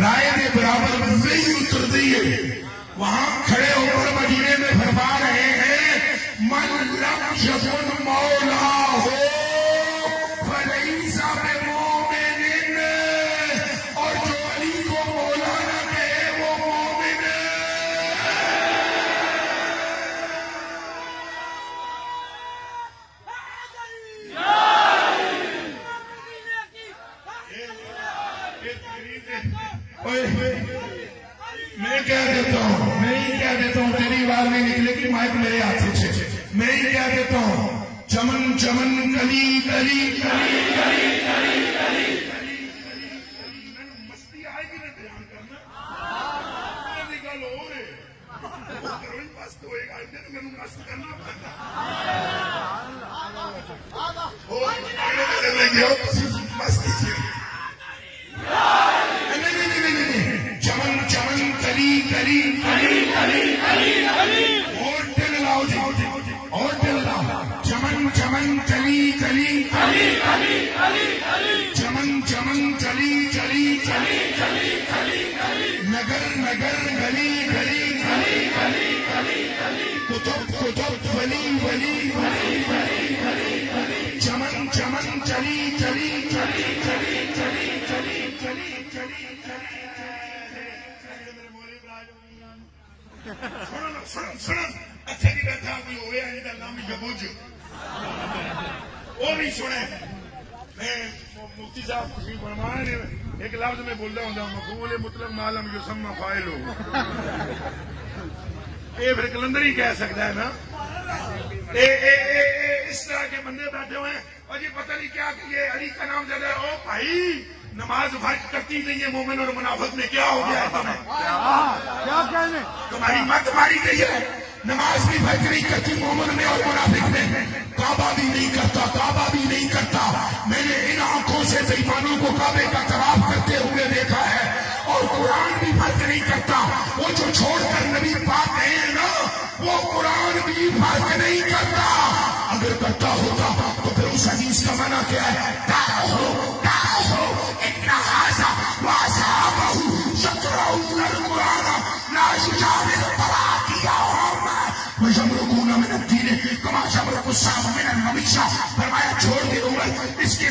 رائے کے برابر نہیں اتر دیے، وہاں کھڑے ہو کر مدینے میں فرما رہے ہیں من لم یکن مولا ہو فلیس بمؤمن، اور جو علی کو مولا نہ کہے وہ مومن ہے۔ میں کہہ دیتا ہوں تیری آواز نہیں نکلے گی، مائک میرے ہاتھ سے، میں ہی کہہ دیتا ہوں چمن چمن کلی کلی کلی کلی کلی کلی مستی آئے گی نا بیان کرنا گل ہو رہے مست ہوئے گا میں مست کرنا مستی چمن چمن کلی کلی کلی کلی کلی اور دل لاؤ جی اور دل لاؤ چمن چمن کلی کلی کلی کلی کلی چمن چمن چلی چلی چلی چلی چلی نگر نگر گلی گلی گلی گلی گلی کتب کتب ولی ولی ولی ولی ولی چمن چمن چلی چلی چلی چلی چلی چلی چلی چلی سنن اچھے کی بیٹھا کوئی ہوئے ہیں جیدہ نام یبوج وہ بھی سنے میں مفتی صاحب کسی فرمایا نے ایک لفظ میں بول رہا ہوں مفعول مطلق معلوم یسمى فاعل ہو، یہ پھر کلندر ہی کہہ سکتا ہے نا۔ اس طرح کے بندے بیٹھے ہوئے ہیں اور یہ پتہ نہیں کیا کہ یہ علی کا نام زیادہ ہے۔ او بھائی نماز فرق کرتی نہیں ہے مومن اور منافق میں، کیا ہو گیا ہے تمہیں؟ کیا کہنے تمہاری مت ماری گئی ہے، نماز بھی فرق نہیں کرتی مومن میں اور منافق میں، کعبہ بھی نہیں کرتا، کعبہ بھی نہیں کرتا۔ میں نے ان آنکھوں سے بے ایمانوں کو کعبے کا طواف کرتے ہوئے دیکھا ہے، اور قرآن بھی فرق نہیں کرتا۔ وہ جو چھوڑ کر نبی پاک گئے ہیں نا، وہ قرآن بھی فرق نہیں کرتا۔ اگر کرتا ہوتا تو پھر اس حدیث کا معنی کیا ہے؟ يقرؤون القرآن لا يجاوز تراقيهم ويمرقون من الدين كما يمرق السهم من الرمية۔ فرمایا چھوڑ دے عمر اس کے